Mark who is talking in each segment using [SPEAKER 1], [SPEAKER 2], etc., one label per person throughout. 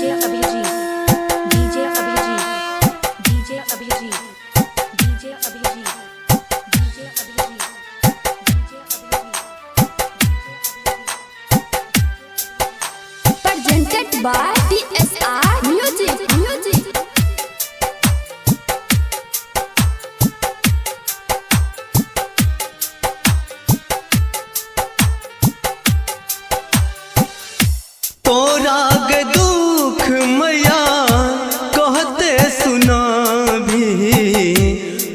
[SPEAKER 1] DJ Abhijit DJ Abhijit DJ Abhijit DJ Abhijit DJ Abhijit
[SPEAKER 2] presented by DSR Music.
[SPEAKER 3] तोरा के दुख मैया कहते सुना भी,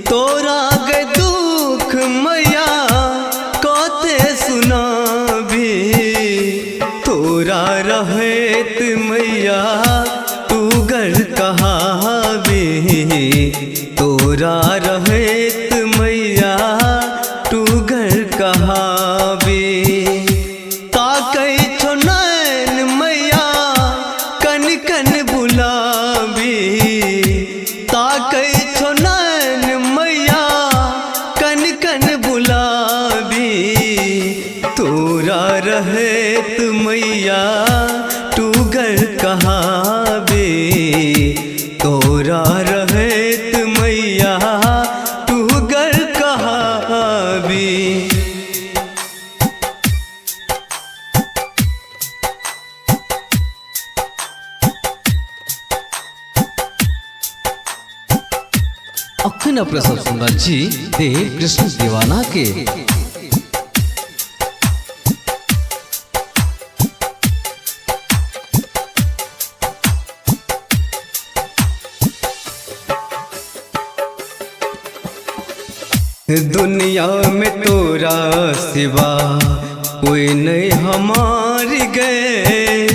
[SPEAKER 3] तोरा के दुख मैया कहते सुना भी, तोरा रहेत मैया तू घर कहाँ भी, तोरा रहेत मैया तू घर कहाँ भी, ताकै छो नैन मैया कन कन बुलाबी, ताकै छो नैन मैया कन कन बुलाबी, तोरा रहेत मैया तू घर कहाँ बे, तोरा रहेत मैया तू घर कहाँ बे।
[SPEAKER 4] अखन प्रसव सुंदर जी देव कृष्ण दीवाना के
[SPEAKER 3] दुनिया में तोरा सिवा कोई नहीं हमार गए,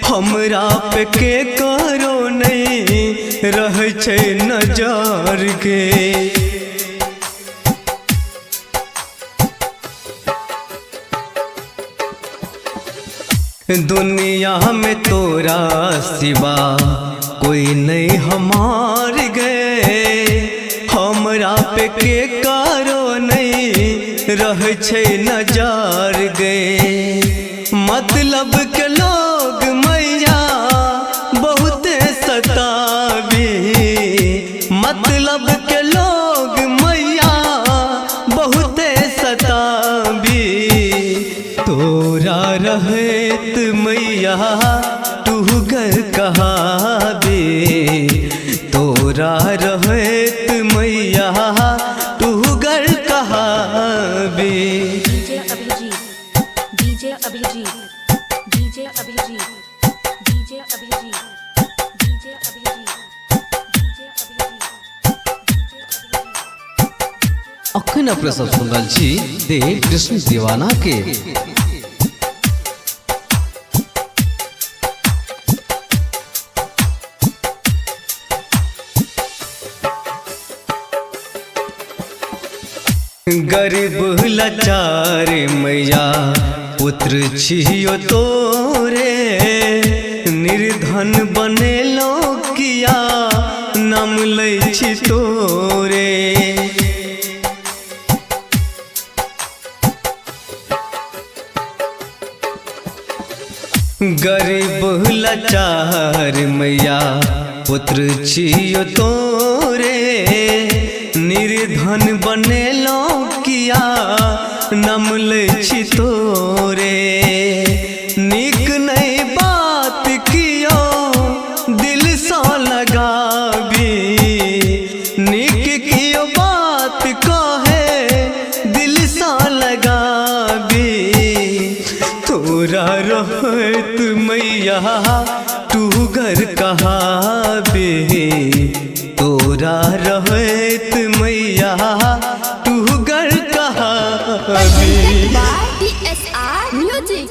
[SPEAKER 3] हमरा पे के करो नहीं रह छे नजार के, दुनिया में तोरा सिवा कोई नहीं हमार गए, हमरा पे के कारो नहीं रह छे नजार गए, मतलब के लोग मैया बहुते सताबी, मतलब के लोग मैया बहुते सताबी, तोरा रहेत मैया तू घर कहाँ बे, तोरा रहेत मैया तू घर कहाँ बे।
[SPEAKER 1] DJ Abhijit DJ Abhijit DJ Abhijit DJ Abhijit DJ Abhijit DJ Abhijit
[SPEAKER 4] अखन प्रसव सुंदर जी देव कृष्ण दीवाना के
[SPEAKER 3] गरीब लाचार मैया पुत्र छियो तोरे, निर्धन बनेलो किया नाम लै छी तोरे, गरीब लाचार मैया पुत्र छियो तोरे, निर्धन बनेलो किया नाम लै छी तोरे, नीक नहीं बात कियो दिल सा लगाबी, नीक कियो बात कहे दिल सा लगाबी, तोरा रहत मैया तू घर कहाँ बे, तोरा रहत मैया तू घर कहाँ बे।
[SPEAKER 2] By DSR Music.